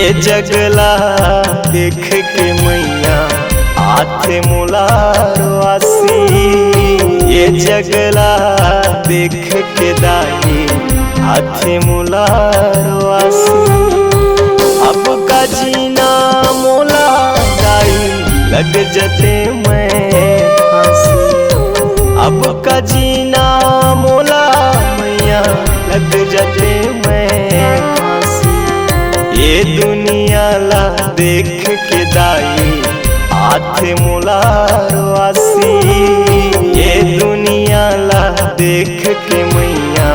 ये जगला देख के मैया आथे मुलारवासी। ये जगला देख के दाई आथे मुलारवासी। अब का जीना मोला दाई लग जते मैं फांसी। अब का जीना मोला मैया लग जते मैं फांसी। ये दुनिया ला देख के दाई आथे मुलारवासी। ये दुनिया ला देख के मैया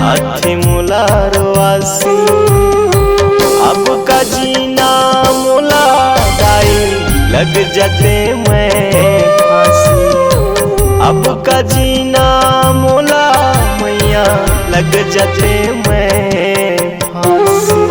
आथे मुलारवासी। अब का जीना मोला दाई लग जाते मैं फांसी। अब का जीना मोला मैया लग जाते मैं फांसी।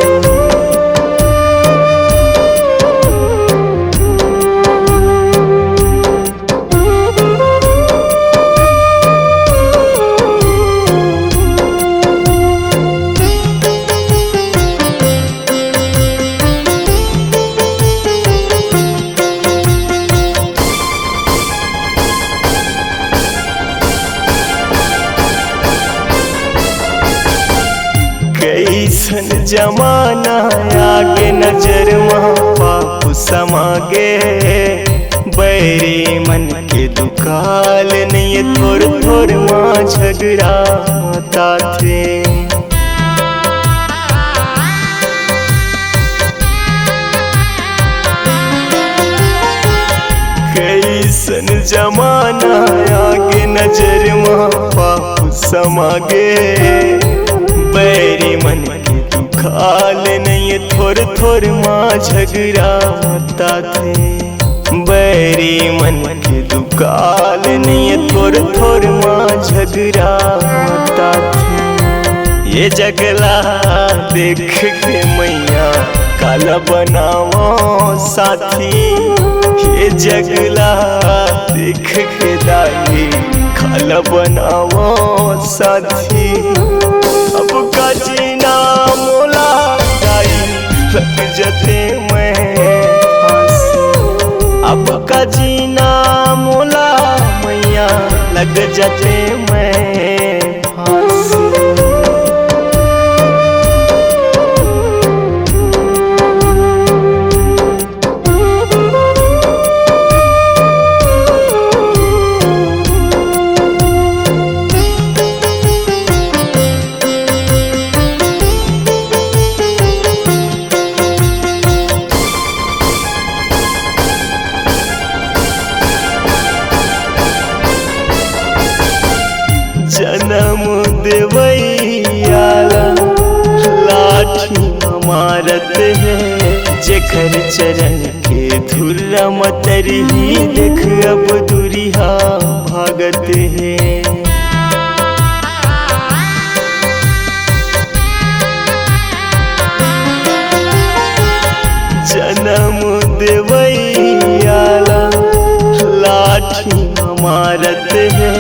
कैसन जमाना आगे नजर वहाँ पाप समागे। बैरी मन के दुकाल नहीं थोड़ थोड़ माँ झगड़ा होता थे। कैसन जमाना आगे नजर वहाँ पाप समागे। बैरी मन के दुखाल नहीं थोड़ थोड़ माँ झगड़ा होता थे। बैरी मन के दुखाल नहीं थोड़ थोड़ माँ झगड़ा होता थे। ये जगला देख के मैया काला बनावो साथी। ये जगला देख के दाई काला बनावो साथी। अब का जीना मोला दाई लग जाते मैं फांसी। अब का जीना मोला मैया लग जाते मैं फांसी। जन्म देवैयाला लाठी मारत है। जेकर चरण के धुर्रा मतरही देख अब दुरिहा भागत है। जन्म देवैयाला लाठी मारत है।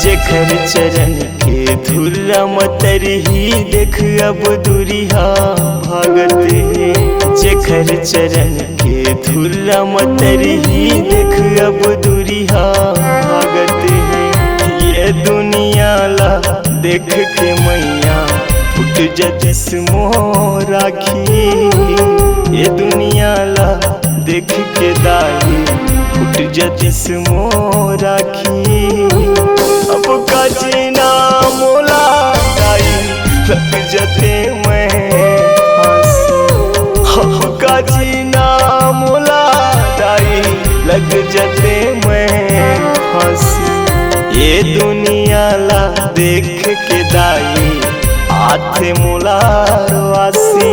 जेकर चरण के धुर्रा मतरही देख अब दुरिहा भागत है। जेकर चरण के धुर्रा मतरही देख अब दुरिहा भागत है। ये दुनिया ला देख के मैया फुट जतिस मोह राखी। ये दुनिया ला देख के दाई फुट जतिस मोह राखी। अब का जीना मोला दाई लग जाते मैं फांसी। अब का जीना मोला दाई लग जाते मैं फांसी। ये दुनिया ला देख के दाई आथे मुलारवासी।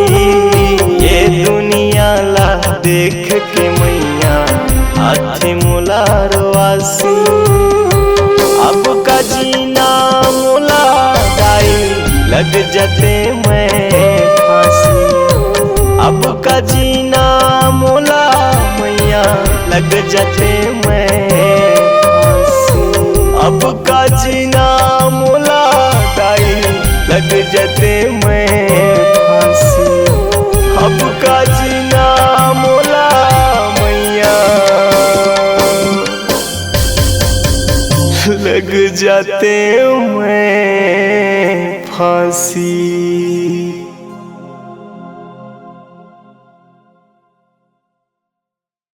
ये दुनिया ला देख के मैया आथे मुलारवासी। अब का जीना मोला दाई लग जाते मैं फांसी। अब का जीना मोला मैया लग जाते मैं फांसी। अब का जीना मोला दाई लग जाते मैं फांसी। अब का लग जाते मैं फांसी।